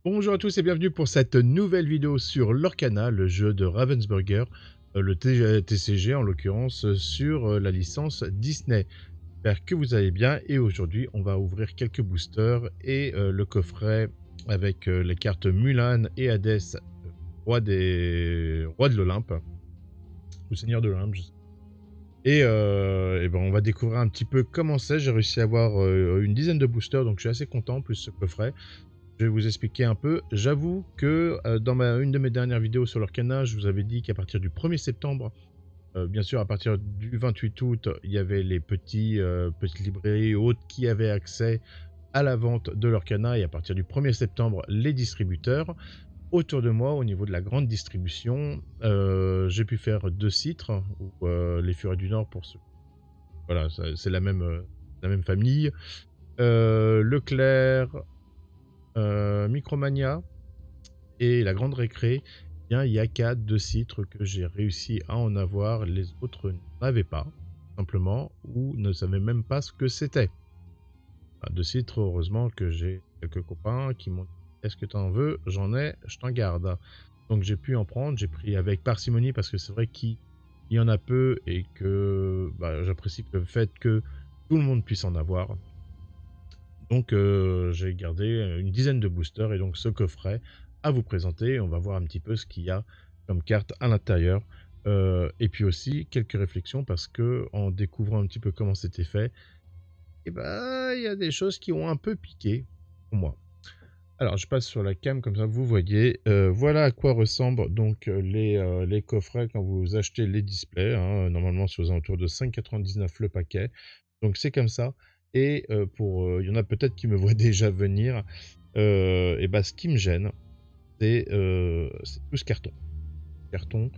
Bonjour à tous et bienvenue pour cette nouvelle vidéo sur Lorcana, le jeu de Ravensburger, le TCG en l'occurrence, sur la licence Disney. J'espère que vous allez bien et aujourd'hui on va ouvrir quelques boosters et le coffret avec les cartes Mulan et Hadès, roi de l'Olympe, ou seigneur de l'Olympe, je sais. Et ben on va découvrir un petit peu comment c'est. J'ai réussi à avoir une dizaine de boosters, donc je suis assez content, plus ce coffret. Je vais vous expliquer un peu. J'avoue que dans une de mes dernières vidéos sur Lorcana, je vous avais dit qu'à partir du 1er septembre, bien sûr à partir du 28 août, il y avait les petites librairies et autres qui avaient accès à la vente de Lorcana, et à partir du 1er septembre, les distributeurs. Autour de moi, au niveau de la grande distribution, j'ai pu faire 2 titres, ou les Furets du Nord pour ceux. Voilà, c'est la même famille. Leclerc, Micromania et la Grande Récré, eh bien, il n'y a qu'à 2 titres que j'ai réussi à en avoir. Les autres n'avaient pas, simplement, ou ne savaient même pas ce que c'était. 2 titres, heureusement que j'ai quelques copains qui m'ont dit « Est-ce que tu en veux? J'en ai, je t'en garde. » Donc j'ai pu en prendre, j'ai pris avec parcimonie parce que c'est vrai qu'il y en a peu et que j'apprécie le fait que tout le monde puisse en avoir. Donc j'ai gardé une dizaine de boosters et donc ce coffret à vous présenter. On va voir un petit peu ce qu'il y a comme carte à l'intérieur. Et puis aussi quelques réflexions parce que en découvrant un petit peu comment c'était fait, et ben il y a des choses qui ont un peu piqué pour moi. Alors je passe sur la cam comme ça vous voyez. Voilà à quoi ressemblent donc les coffrets quand vous achetez les displays. Hein. Normalement c'est aux alentours de 5,99 le paquet. Donc c'est comme ça. Et il y en a peut-être qui me voient déjà venir. Et bah ce qui me gêne, c'est tout ce carton. Carton.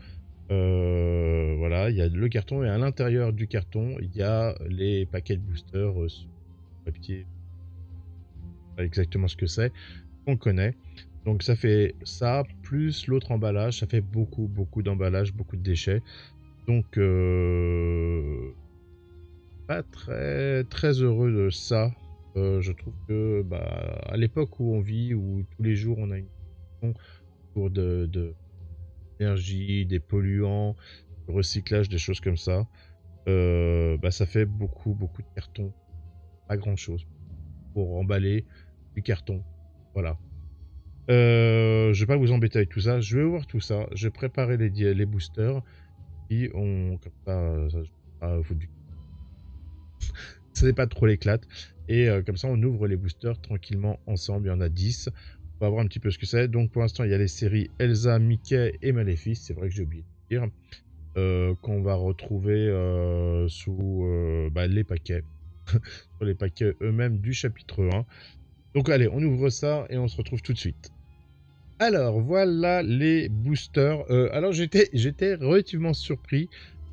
Voilà, il y a le carton et à l'intérieur du carton, il y a les paquets de boosters sur papier. Pas exactement ce que c'est. On connaît. Donc ça fait ça, plus l'autre emballage, ça fait beaucoup d'emballage, beaucoup de déchets. Donc pas très heureux de ça. Je trouve que à l'époque où on vit, où tous les jours on a une question autour de l'énergie, des polluants, du recyclage, des choses comme ça, ça fait beaucoup de carton. Pas grand chose pour emballer du carton. Voilà. Je vais pas vous embêter avec tout ça. Je vais voir tout ça. Je vais préparer les boosters. Et comme ça je vais pas foutre du... Ça n'est pas trop l'éclate. Et comme ça, on ouvre les boosters tranquillement ensemble. Il y en a 10. On va voir un petit peu ce que c'est. Donc pour l'instant, il y a les séries Elsa, Mickey et Maléfice. C'est vrai que j'ai oublié de dire. Qu'on va retrouver sous les paquets. Sur les paquets eux-mêmes du chapitre 1. Donc allez, on ouvre ça et on se retrouve tout de suite. Alors, voilà les boosters. Alors, j'étais relativement surpris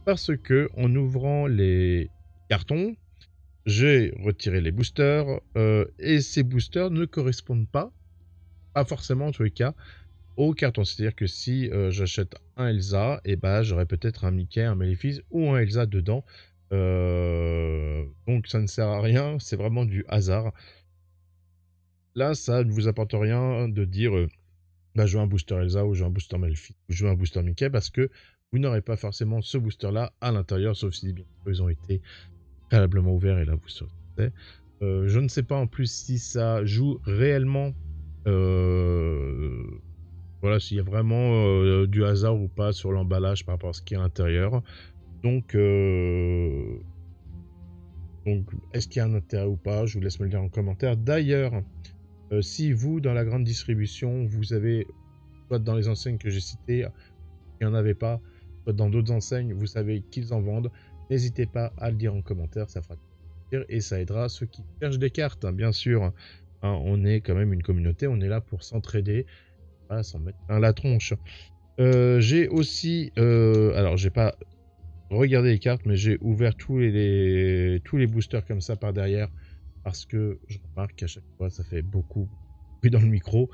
parce que en ouvrant les cartons, j'ai retiré les boosters et ces boosters ne correspondent pas forcément en tous les cas, au carton. C'est-à-dire que si j'achète un Elsa, et j'aurai peut-être un Mickey, un Maléfice ou un Elsa dedans. Donc, ça ne sert à rien, c'est vraiment du hasard. Là, ça ne vous apporte rien de dire... je veux un booster Elsa ou je veux un booster Maléfique ou je veux un booster Mickey parce que vous n'aurez pas forcément ce booster là à l'intérieur, sauf si bien sûr ils ont été préalablement ouverts et là vous saurez. Je ne sais pas en plus si ça joue réellement, voilà, s'il y a vraiment du hasard ou pas sur l'emballage par rapport à ce qui est à l'intérieur. Donc est-ce qu'il y a un intérêt ou pas? Je vous laisse me le dire en commentaire. D'ailleurs, si vous, dans la grande distribution, vous avez, soit dans les enseignes que j'ai citées, il n'y en avait pas, soit dans d'autres enseignes, vous savez qu'ils en vendent, n'hésitez pas à le dire en commentaire, ça fera plaisir et ça aidera ceux qui cherchent des cartes, hein, bien sûr. Hein, on est quand même une communauté, on est là pour s'entraider, pas s'en mettre plein la tronche. J'ai aussi, alors j'ai pas regardé les cartes, mais j'ai ouvert tous les boosters comme ça par derrière, parce que je remarque qu'à chaque fois ça fait beaucoup de bruit dans le micro.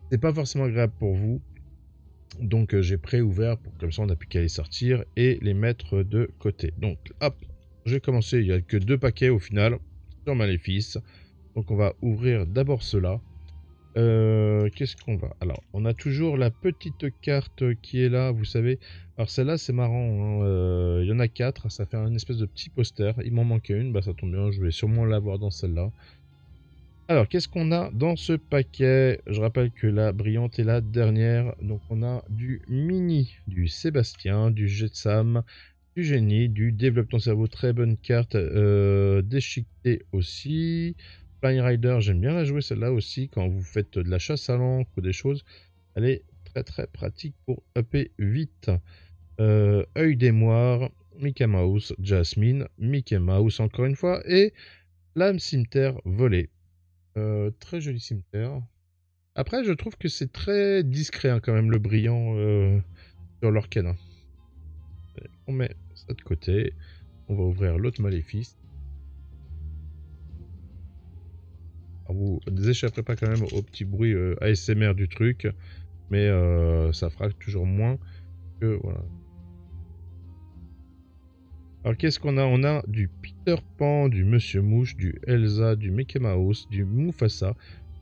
C'est pas forcément agréable pour vous. Donc j'ai pré-ouvert pour comme ça on n'a plus qu'à les sortir et les mettre de côté. Donc hop, j'ai commencé, il n'y a que 2 paquets au final sur Maléfice. Donc on va ouvrir d'abord ceux-là. Qu'est-ce qu'on va? Alors, on a toujours la petite carte qui est là, vous savez. Alors celle-là, c'est marrant, hein, il y en a 4, ça fait un espèce de petit poster. Il m'en manquait une, bah ça tombe bien, je vais sûrement l'avoir dans celle-là. Alors, qu'est-ce qu'on a dans ce paquet? Je rappelle que la brillante est la dernière. Donc, on a du mini, du Sébastien, du Jetsam, du génie, du développe ton cerveau, très bonne carte, déchiquetée aussi. Flying Rider, j'aime bien la jouer celle-là aussi quand vous faites de la chasse à l'encre ou des choses. Elle est très très pratique pour upper vite. Œil des Moires, Mickey Mouse, Jasmine, Mickey Mouse encore une fois, et Lame Cimetière volée. Très joli cimetière. Après, je trouve que c'est très discret hein, quand même le brillant sur l'Orcana. On met ça de côté. On va ouvrir l'autre maléfice. Alors, vous échapperez pas quand même au petit bruit ASMR du truc, mais ça fera toujours moins que voilà. Alors qu'est-ce qu'on a? On a du Peter Pan, du Monsieur Mouche, du Elsa, du Mickey Mouse, du Mufasa,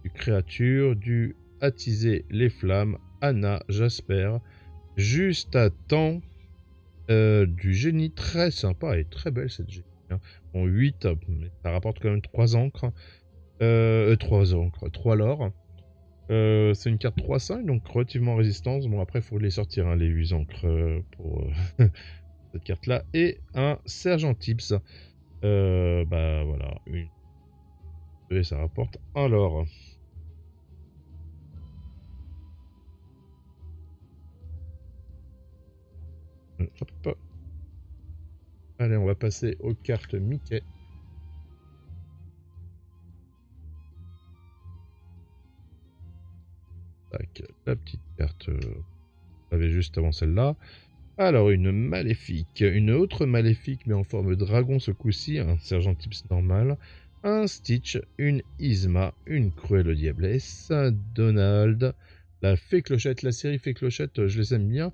du Créature, du Attiser les Flammes, Anna, Jasper, juste à temps, du génie très sympa et très belle cette génie. Hein. Bon, 8, mais ça rapporte quand même 3 encres. 3 encres, 3 l'or. C'est une carte 3-5, donc relativement résistance. Bon, après, il faut les sortir, hein, les 8 encres pour cette carte-là. Et un Sergent Tips. Bah voilà, et ça rapporte 1 l'or. Hop. Allez, on va passer aux cartes Mickey. Tac, la petite carte on avait juste avant celle-là. Alors, une maléfique, une autre maléfique, mais en forme de dragon ce coup-ci, un sergent Tips normal, un Stitch, une Isma, une Cruelle Diablesse, un Donald, la Fée Clochette, la série Fée Clochette, je les aime bien.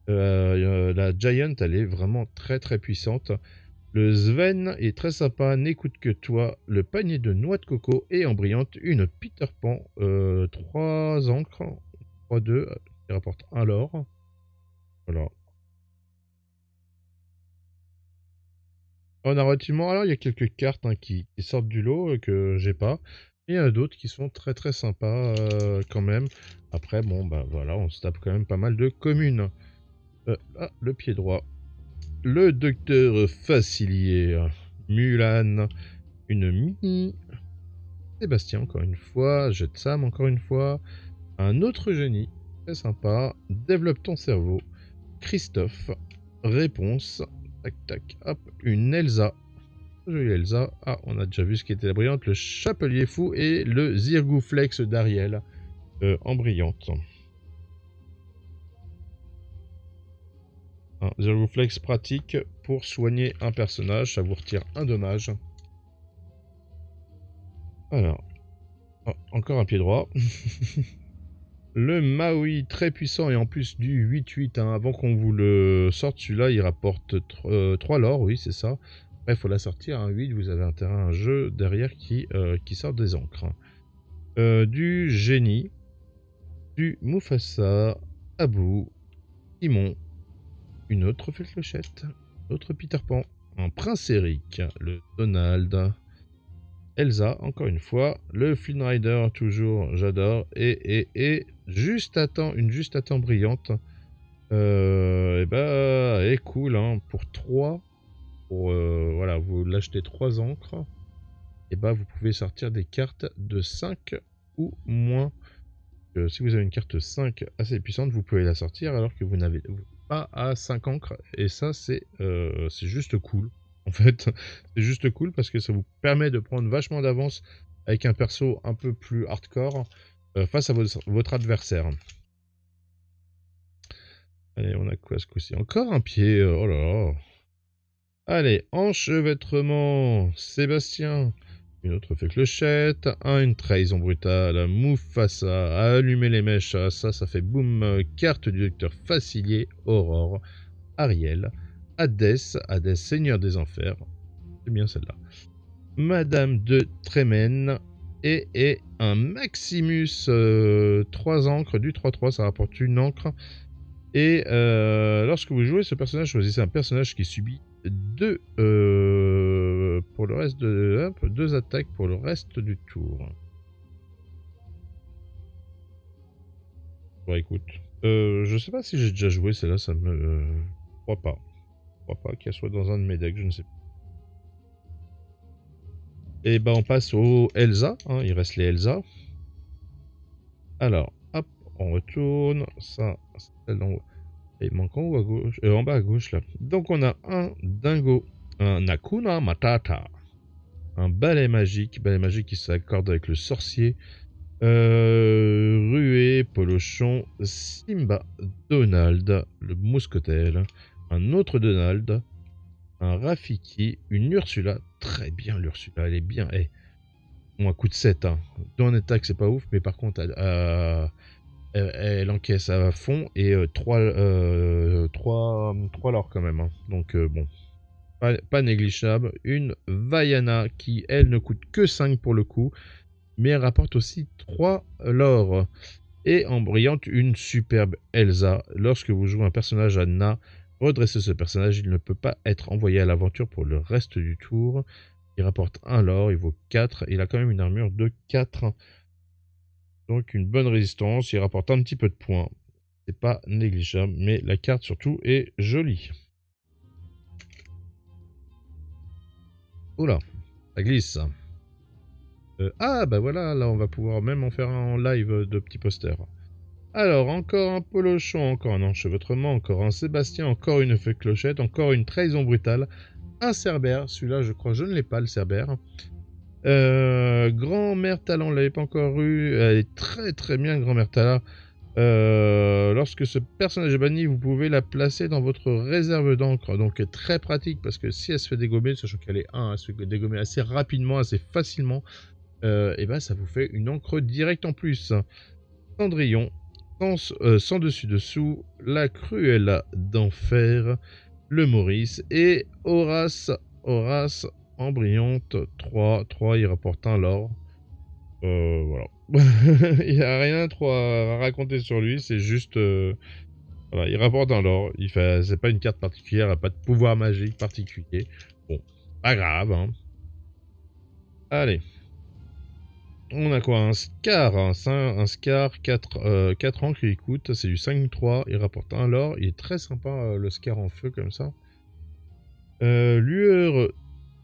La Giant, elle est vraiment très très puissante. Le Sven est très sympa, n'écoute que toi, le panier de noix de coco et en brillante, une Peter Pan, 3 encres, 3-2, qui rapporte 1 l'or. Voilà. On a relativement. Alors, il y a quelques cartes hein, qui sortent du lot que j'ai pas. Et il y en a d'autres qui sont très très sympas quand même. Après, bon, bah voilà, on se tape quand même pas mal de communes. Le pied droit. Le docteur Facilier. Mulan. Une mini. Sébastien, encore une fois. Jetsam, encore une fois. Un autre génie. Très sympa. Développe ton cerveau. Christophe. Réponse. Tac tac. Hop. Une Elsa. Jolie Elsa. Ah, on a déjà vu ce qui était la brillante, le Chapelier Fou et le Zirgouflex d'Ariel en brillante. Un Zirgouflex pratique pour soigner un personnage, ça vous retire un dommage. Alors, oh, encore un pied droit. Le Maui, très puissant et en plus du 8-8, hein, avant qu'on vous le sorte, celui-là il rapporte 3 l'or, oui c'est ça. Après il faut la sortir, un 8, vous avez un terrain, un jeu derrière qui sort des encres. Du génie, du Mufasa, Abu, Timon, une autre Fée Clochette, autre Peter Pan, un Prince Eric, le Donald, Elsa, encore une fois, le Flynn Rider, toujours, j'adore, et juste à temps, une juste à temps brillante, et bah, elle est cool, hein, pour 3, pour, voilà, vous l'achetez 3 encres, et bah, vous pouvez sortir des cartes de 5 ou moins. Si vous avez une carte 5 assez puissante, vous pouvez la sortir alors que vous n'avez pas à 5 encres. Et ça, c'est juste cool. En fait, c'est juste cool parce que ça vous permet de prendre vachement d'avance avec un perso un peu plus hardcore face à votre adversaire. Allez, on a quoi ce coup-ci? Encore un pied. Oh là là. Allez, enchevêtrement. Sébastien. Une autre Fée Clochette, une trahison brutale, Mufasa, allumer les mèches, ça fait boum, carte du docteur Facilier, Aurore, Ariel, Hadès, Seigneur des Enfers, c'est bien celle-là, Madame de Trémène, et un Maximus 3 encres, du 3-3, ça rapporte une encre. Et lorsque vous jouez ce personnage, choisissez un personnage qui subit 2 pour le reste de 2 attaques pour le reste du tour. Bon, écoute, je sais pas si j'ai déjà joué celle-là, ça me je crois pas. Je crois pas qu'elle soit dans un de mes decks, je ne sais pas. Et bah on passe au Elsa, hein, il reste les Elsa. Alors, hop, on retourne, ça, c'est celle d'en haut. Et il manque en haut à gauche, en bas à gauche là. Donc on a un dingo, un Hakuna Matata, un balai magique qui s'accorde avec le sorcier, Ruée, Polochon, Simba, Donald, le mousquetaire, un autre Donald, un Rafiki, une Ursula. Très bien l'Ursula, elle est bien. Eh, bon, un coup de 7. Hein. Dans un attaque, c'est pas ouf, mais par contre, elle encaisse à fond et 3 lore quand même. Hein. Donc bon, pas négligeable. Une Vaiana qui, elle, ne coûte que 5 pour le coup, mais elle rapporte aussi 3 lore. Et en brillante, une superbe Elsa. Lorsque vous jouez un personnage à Na, redressez ce personnage, il ne peut pas être envoyé à l'aventure pour le reste du tour. Il rapporte 1 lore, il vaut 4, il a quand même une armure de 4. Donc une bonne résistance, il rapporte un petit peu de points. C'est pas négligeable, mais la carte surtout est jolie. Oula, ça glisse. Ah bah voilà, là on va pouvoir même en faire un en live de petits posters. Alors, encore un polochon, encore un enchevêtrement, encore un Sébastien, encore une fée clochette, encore une trahison brutale, un cerbère, celui-là je crois je ne l'ai pas le cerbère. Grand-mère talent, on l'avait pas encore eu, elle est très très bien grand-mère talent. Lorsque ce personnage est banni, vous pouvez la placer dans votre réserve d'encre. Donc très pratique parce que si elle se fait dégommer, sachant qu'elle est 1, elle se fait dégommer assez rapidement, assez facilement, et ben ça vous fait une encre directe en plus. Cendrillon, sans dessus-dessous, la Cruella d'Enfer, le Maurice et Horace en brillante 3, il rapporte un lore. Voilà. Il n'y a rien trop à raconter sur lui, c'est juste... voilà, il rapporte un lore, c'est pas une carte particulière, il n'a pas de pouvoir magique particulier. Bon, pas grave, hein. Allez. On a quoi? Un Scar, un Scar 4 ans qui coûte, c'est du 5-3, il rapporte un lore, il est très sympa le Scar en feu comme ça. Lueur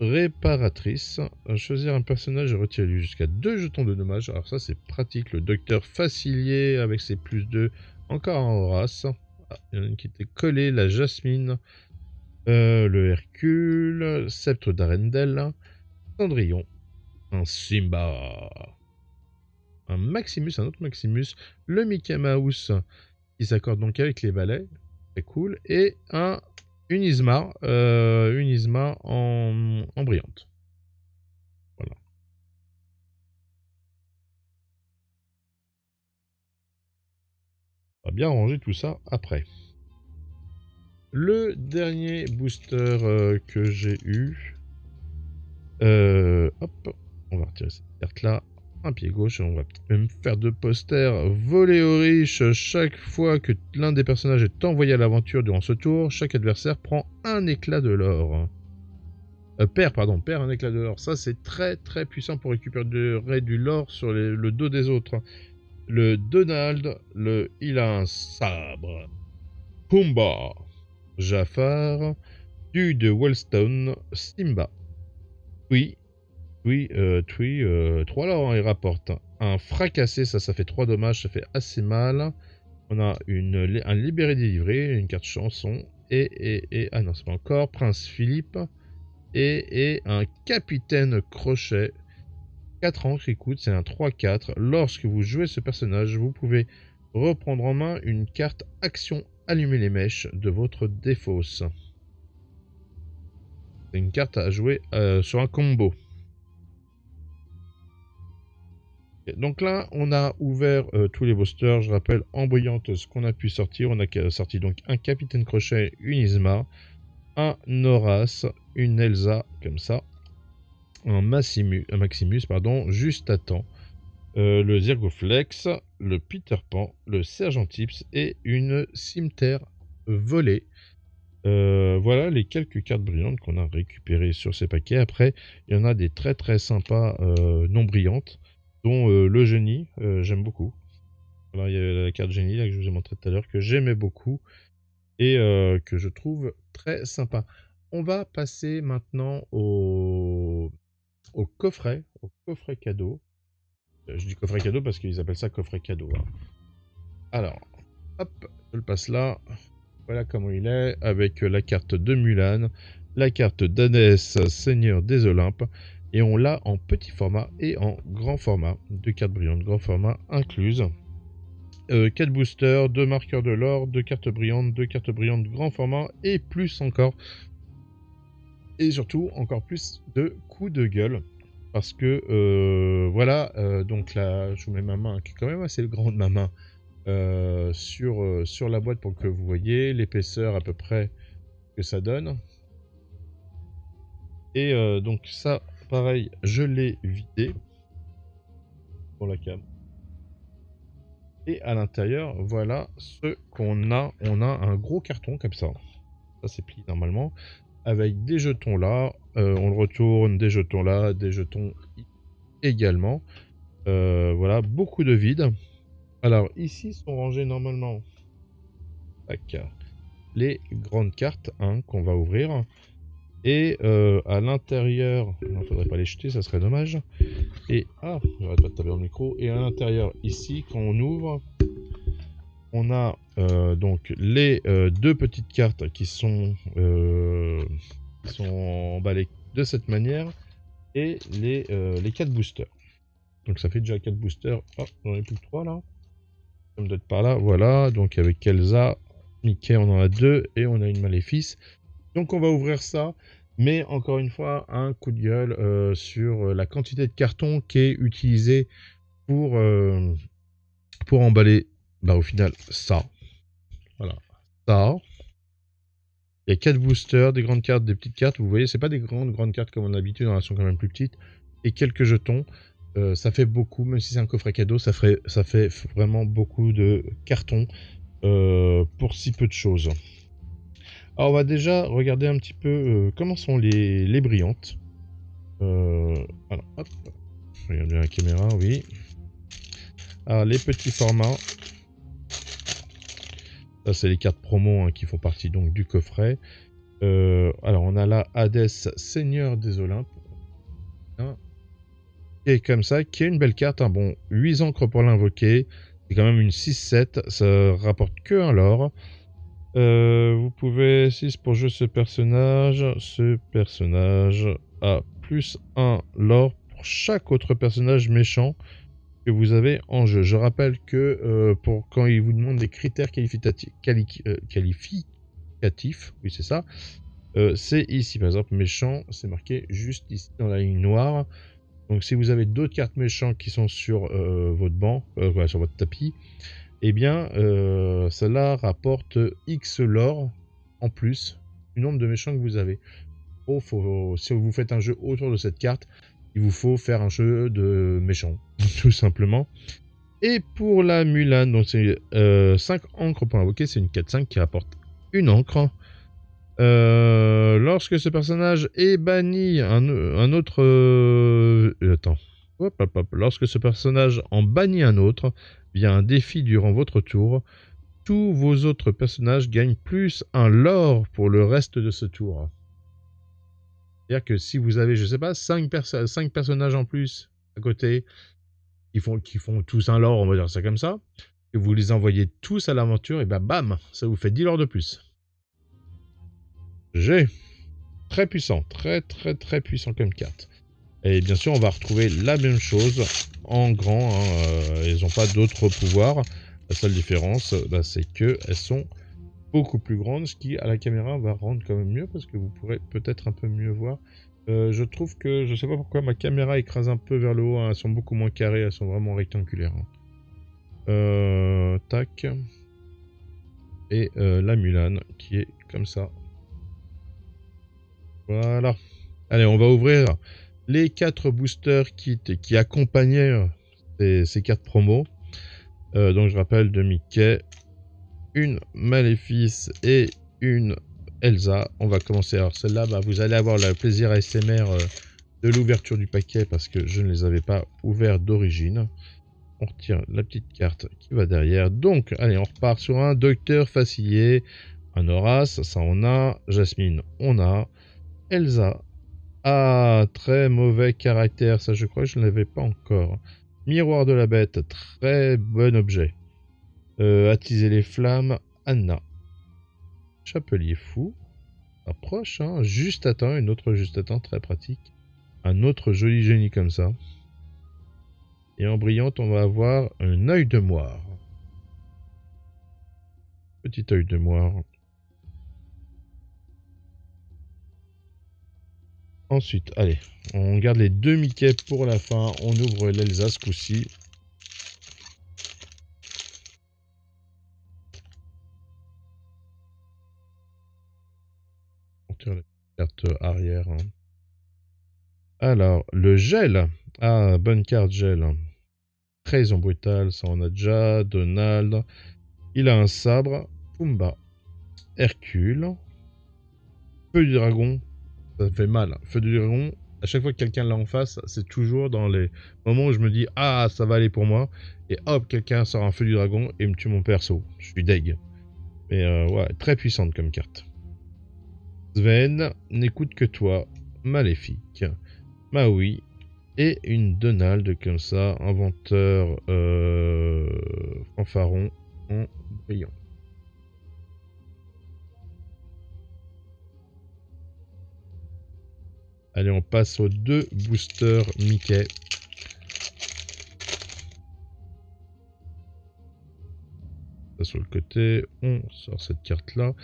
réparatrice, choisir un personnage et retirer lui jusqu'à 2 jetons de dommage, alors ça c'est pratique, le docteur Facilier avec ses +2, encore un Horace, ah, il y en a une qui était collée, la Jasmine, le Hercule, Sceptre d'Arendelle, Cendrillon, un Simba, un Maximus, un autre Maximus, le Mickey Mouse qui s'accorde donc avec les valets, très cool, et une Isma en brillante. Voilà. On va bien ranger tout ça après. Le dernier booster que j'ai eu, hop, on va retirer cette carte là. Un pied gauche, on va peut-être même faire 2 posters. Voler aux riches, chaque fois que l'un des personnages est envoyé à l'aventure durant ce tour, chaque adversaire prend un éclat de l'or. Perd un éclat de l'or. Ça c'est très très puissant pour récupérer du lore sur le dos des autres. Le Donald, il a un sabre. Pumba, Jafar, du de Wellstone, Simba. Oui, 3 là, hein, il rapporte un fracassé, ça fait 3 dommages, ça fait assez mal. On a un libéré délivré, une carte chanson, ah non, c'est pas encore, Prince Philippe, et un capitaine crochet, 4 ans qui coûte, c'est un 3-4. Lorsque vous jouez ce personnage, vous pouvez reprendre en main une carte action allumer les mèches de votre défausse. C'est une carte à jouer sur un combo. Donc là, on a ouvert tous les boosters. Je rappelle en brillante ce qu'on a pu sortir. On a sorti donc un Capitaine Crochet, une Isma, un Horace, une Elsa, comme ça. un Maximus, pardon, juste à temps. Le Zergoflex, le Peter Pan, le Sergent Tips et une cimeterre volée. Voilà les quelques cartes brillantes qu'on a récupérées sur ces paquets. Après, il y en a des très très sympas non brillantes, dont le génie, j'aime beaucoup. Voilà, il y a la carte génie là, que je vous ai montré tout à l'heure, que j'aimais beaucoup et que je trouve très sympa. On va passer maintenant au coffret cadeau. Je dis coffret cadeau parce qu'ils appellent ça coffret cadeau, hein. Alors, hop, je le passe là. Voilà comment il est, avec la carte de Mulan, la carte d'Hadès, Seigneur des Olympes, et on l'a en petit format et en grand format. 2 cartes brillantes, grand format incluses. 4 boosters, 2 marqueurs de l'or, 2 cartes brillantes, 2 cartes brillantes grand format, et plus encore. Et surtout, encore plus de coups de gueule. Parce que, voilà, donc là, je vous mets ma main, qui est quand même assez grande, ma main, sur la boîte pour que vous voyez l'épaisseur à peu près que ça donne. Et donc ça, pareil, je l'ai vidé pour la cam. Et à l'intérieur, voilà ce qu'on a. On a un gros carton comme ça. Ça c'est plié normalement. Avec des jetons là. On le retourne, des jetons là, des jetons également. Voilà, beaucoup de vide. Alors ici sont rangées normalement les grandes cartes, hein, qu'on va ouvrir. Et à l'intérieur, il ne faudrait pas les jeter, ça serait dommage. Et j'arrête pas de taper dans le micro. Et à l'intérieur, ici, quand on ouvre, on a donc les 2 petites cartes qui sont emballées de cette manière et les 4 boosters. Donc ça fait déjà 4 boosters. Oh, j'en ai plus que 3 là. Ça me doit être par là. Voilà, donc avec Elsa, Mickey, on en a 2 et on a une Maléfice. Donc on va ouvrir ça. Mais encore une fois, un coup de gueule sur la quantité de carton qui est utilisée pour emballer, au final, ça. Voilà, ça. Il y a 4 boosters, des grandes cartes, des petites cartes. Vous voyez, c'est pas des grandes cartes comme on a l'habitude, elles sont quand même plus petites. Et quelques jetons. Ça fait beaucoup, même si c'est un coffret cadeau, ça fait vraiment beaucoup de cartons pour si peu de choses. Alors on va déjà regarder un petit peu comment sont les brillantes. Alors, hop, regarde bien la caméra, oui. Alors, les petits formats. Ça, c'est les cartes promo, hein, qui font partie donc du coffret. Alors, on a là Hadès, Seigneur des Olympes. Hein, qui est comme ça, qui est une belle carte. Hein. Bon, 8 encres pour l'invoquer. C'est quand même une 6-7. Ça rapporte que un lore. Vous pouvez 6 pour jouer ce personnage. Ce personnage a plus 1 lore pour chaque autre personnage méchant que vous avez en jeu. Je rappelle que pour quand il vous demande des critères qualificatifs, oui c'est ça, c'est ici par exemple méchant, c'est marqué juste ici dans la ligne noire. Donc si vous avez d'autres cartes méchants qui sont sur votre banc, sur votre tapis, eh bien cela rapporte X lore en plus du nombre de méchants que vous avez. Si vous faites un jeu autour de cette carte, il vous faut faire un jeu de méchants, tout simplement. Et pour la Mulan, donc c'est 5 encres pour invoquer, c'est une 4-5 qui rapporte une encre. Lorsque ce personnage est banni, un autre... attends. Hop, hop, hop. Lorsque ce personnage en bannit un autre, via un défi durant votre tour, tous vos autres personnages gagnent plus un lore pour le reste de ce tour. C'est-à-dire que si vous avez, je sais pas, 5 personnages en plus à côté, qui font tous un lore, on va dire ça comme ça, et vous les envoyez tous à l'aventure, et ben bam, ça vous fait 10 lore de plus. G. Très puissant, très très très puissant comme carte. Et bien sûr, on va retrouver la même chose en grand. Hein, elles n'ont pas d'autres pouvoirs. La seule différence, c'est qu'elles sont beaucoup plus grandes, ce qui à la caméra va rendre quand même mieux, parce que vous pourrez peut-être un peu mieux voir. Je trouve que, je sais pas pourquoi, ma caméra écrase un peu vers le haut. Hein, elles sont beaucoup moins carrées, elles sont vraiment rectangulaires. Hein. Tac. Et la Mulan, qui est comme ça. Voilà. Allez, on va ouvrir les 4 boosters kits qui accompagnaient ces cartes promo. Donc je rappelle de Mickey, une Maléfice et une Elsa. On va commencer. Alors celle-là, vous allez avoir le plaisir ASMR de l'ouverture du paquet parce que je ne les avais pas ouverts d'origine. On retire la petite carte qui va derrière. Donc, allez, on repart sur un Docteur Facilier, un Horace, ça on a. Jasmine, on a. Elsa, ah, très mauvais caractère, ça je crois que je ne l'avais pas encore. Miroir de la Bête, très bon objet. Attiser les flammes, Anna. Chapelier fou, approche, hein. Juste à temps, une autre juste à temps, très pratique. Un autre joli génie comme ça. Et en brillante, on va avoir un œil de moire. Petit œil de moire. Ensuite, allez, on garde les 2 Mickey pour la fin. On ouvre l'Elsa ce coup-ci. On tire la carte arrière. Hein. Alors, le gel. Ah, bonne carte gel. Trahison brutale, ça on a déjà. Donald. Il a un sabre. Pumba. Hercule. Feu du dragon. Ça fait mal. Feu du dragon. À chaque fois que quelqu'un l'a en face, c'est toujours dans les moments où je me dis « Ah, ça va aller pour moi ». Et hop, quelqu'un sort un feu du dragon et me tue mon perso. Je suis deg. Mais ouais, très puissante comme carte. Sven, n'écoute que toi. Maléfique. Maui. Et une Donald comme ça. Inventeur fanfaron en brillant. Allez, on passe aux 2 boosters Mickey. Ça sur le côté, on sort cette carte-là.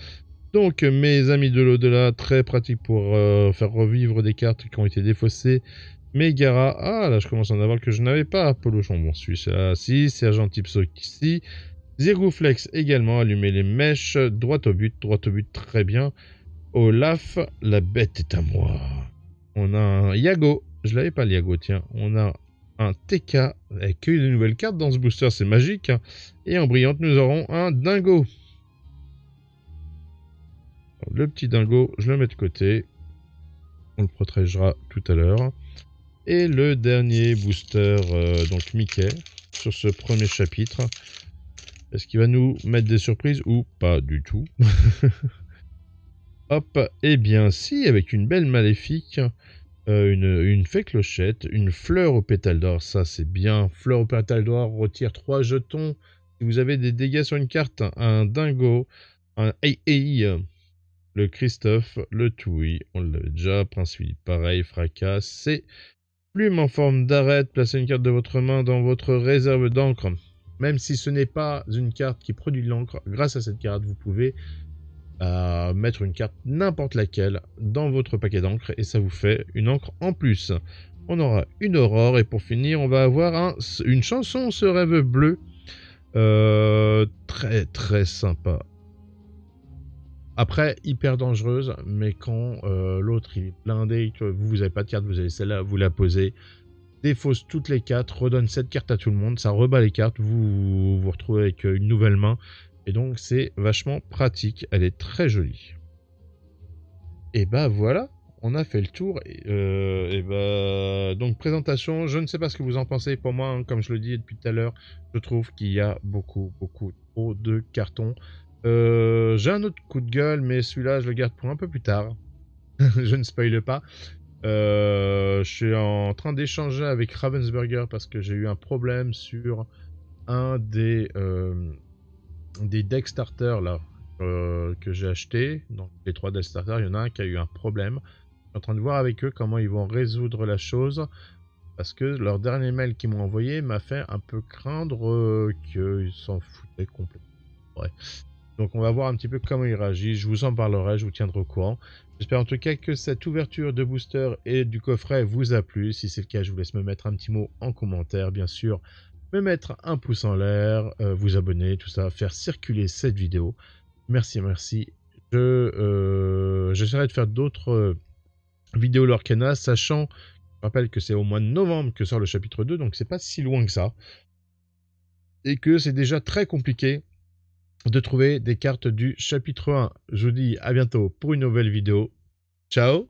Donc, mes amis de l'au-delà, très pratique pour faire revivre des cartes qui ont été défaussées. Megara, ah là je commence à en avoir que je n'avais pas. Polochon, bon celui-là, si. Sergent Tipso, ici. Zirgouflex également, allumer les mèches. Droit au but, très bien. Olaf, la bête est à moi. On a un Yago, je l'avais pas le Yago, tiens. On a un TK avec une nouvelle carte dans ce booster, c'est magique. Et en brillante, nous aurons un Dingo. Le petit Dingo, je le mets de côté. On le protégera tout à l'heure. Et le dernier booster, donc Mickey, sur ce premier chapitre. Est-ce qu'il va nous mettre des surprises ou pas du tout? Hop, eh bien si, avec une belle maléfique, une fée clochette, une fleur au pétale d'or, ça c'est bien. Fleur au pétale d'or, retire 3 jetons. Si vous avez des dégâts sur une carte, un dingo, un AI, le Christophe, le Toui, on l'avait déjà, Prince Philippe, pareil, fracas, c'est plume en forme d'arête, placez une carte de votre main dans votre réserve d'encre. Même si ce n'est pas une carte qui produit de l'encre, grâce à cette carte, vous pouvez mettre une carte n'importe laquelle dans votre paquet d'encre et ça vous fait une encre en plus. On aura une aurore et pour finir, on va avoir une chanson, ce rêve bleu. Très très sympa. Après, hyper dangereuse, mais quand l'autre il est blindé, que vous n'avez pas de carte, vous avez celle-là, vous la posez, défausse toutes les 4, redonne cette carte à tout le monde, ça rebat les cartes, vous vous retrouvez avec une nouvelle main, et donc c'est vachement pratique, elle est très jolie. Et bah voilà, on a fait le tour, et bah donc présentation, je ne sais pas ce que vous en pensez, pour moi, hein, comme je le dis depuis tout à l'heure, je trouve qu'il y a beaucoup trop de cartons. J'ai un autre coup de gueule, mais celui-là, je le garde pour un peu plus tard. Je ne spoile pas. Je suis en train d'échanger avec Ravensburger parce que j'ai eu un problème sur un des decks starters là, que j'ai acheté. Donc les 3 decks starters, il y en a un qui a eu un problème. Je suis en train de voir avec eux comment ils vont résoudre la chose. Parce que leur dernier mail qu'ils m'ont envoyé m'a fait un peu craindre qu'ils s'en foutaient complètement. Ouais. Donc on va voir un petit peu comment il réagit, je vous en parlerai, je vous tiendrai au courant. J'espère en tout cas que cette ouverture de booster et du coffret vous a plu. Si c'est le cas, je vous laisse me mettre un petit mot en commentaire, bien sûr. Me mettre un pouce en l'air, vous abonner, tout ça, faire circuler cette vidéo. Merci. J'essaierai de faire d'autres vidéos Lorcana, sachant Je rappelle que c'est au mois de novembre que sort le chapitre 2, donc c'est pas si loin que ça. Et que c'est déjà très compliqué de trouver des cartes du chapitre 1. Je vous dis à bientôt pour une nouvelle vidéo. Ciao!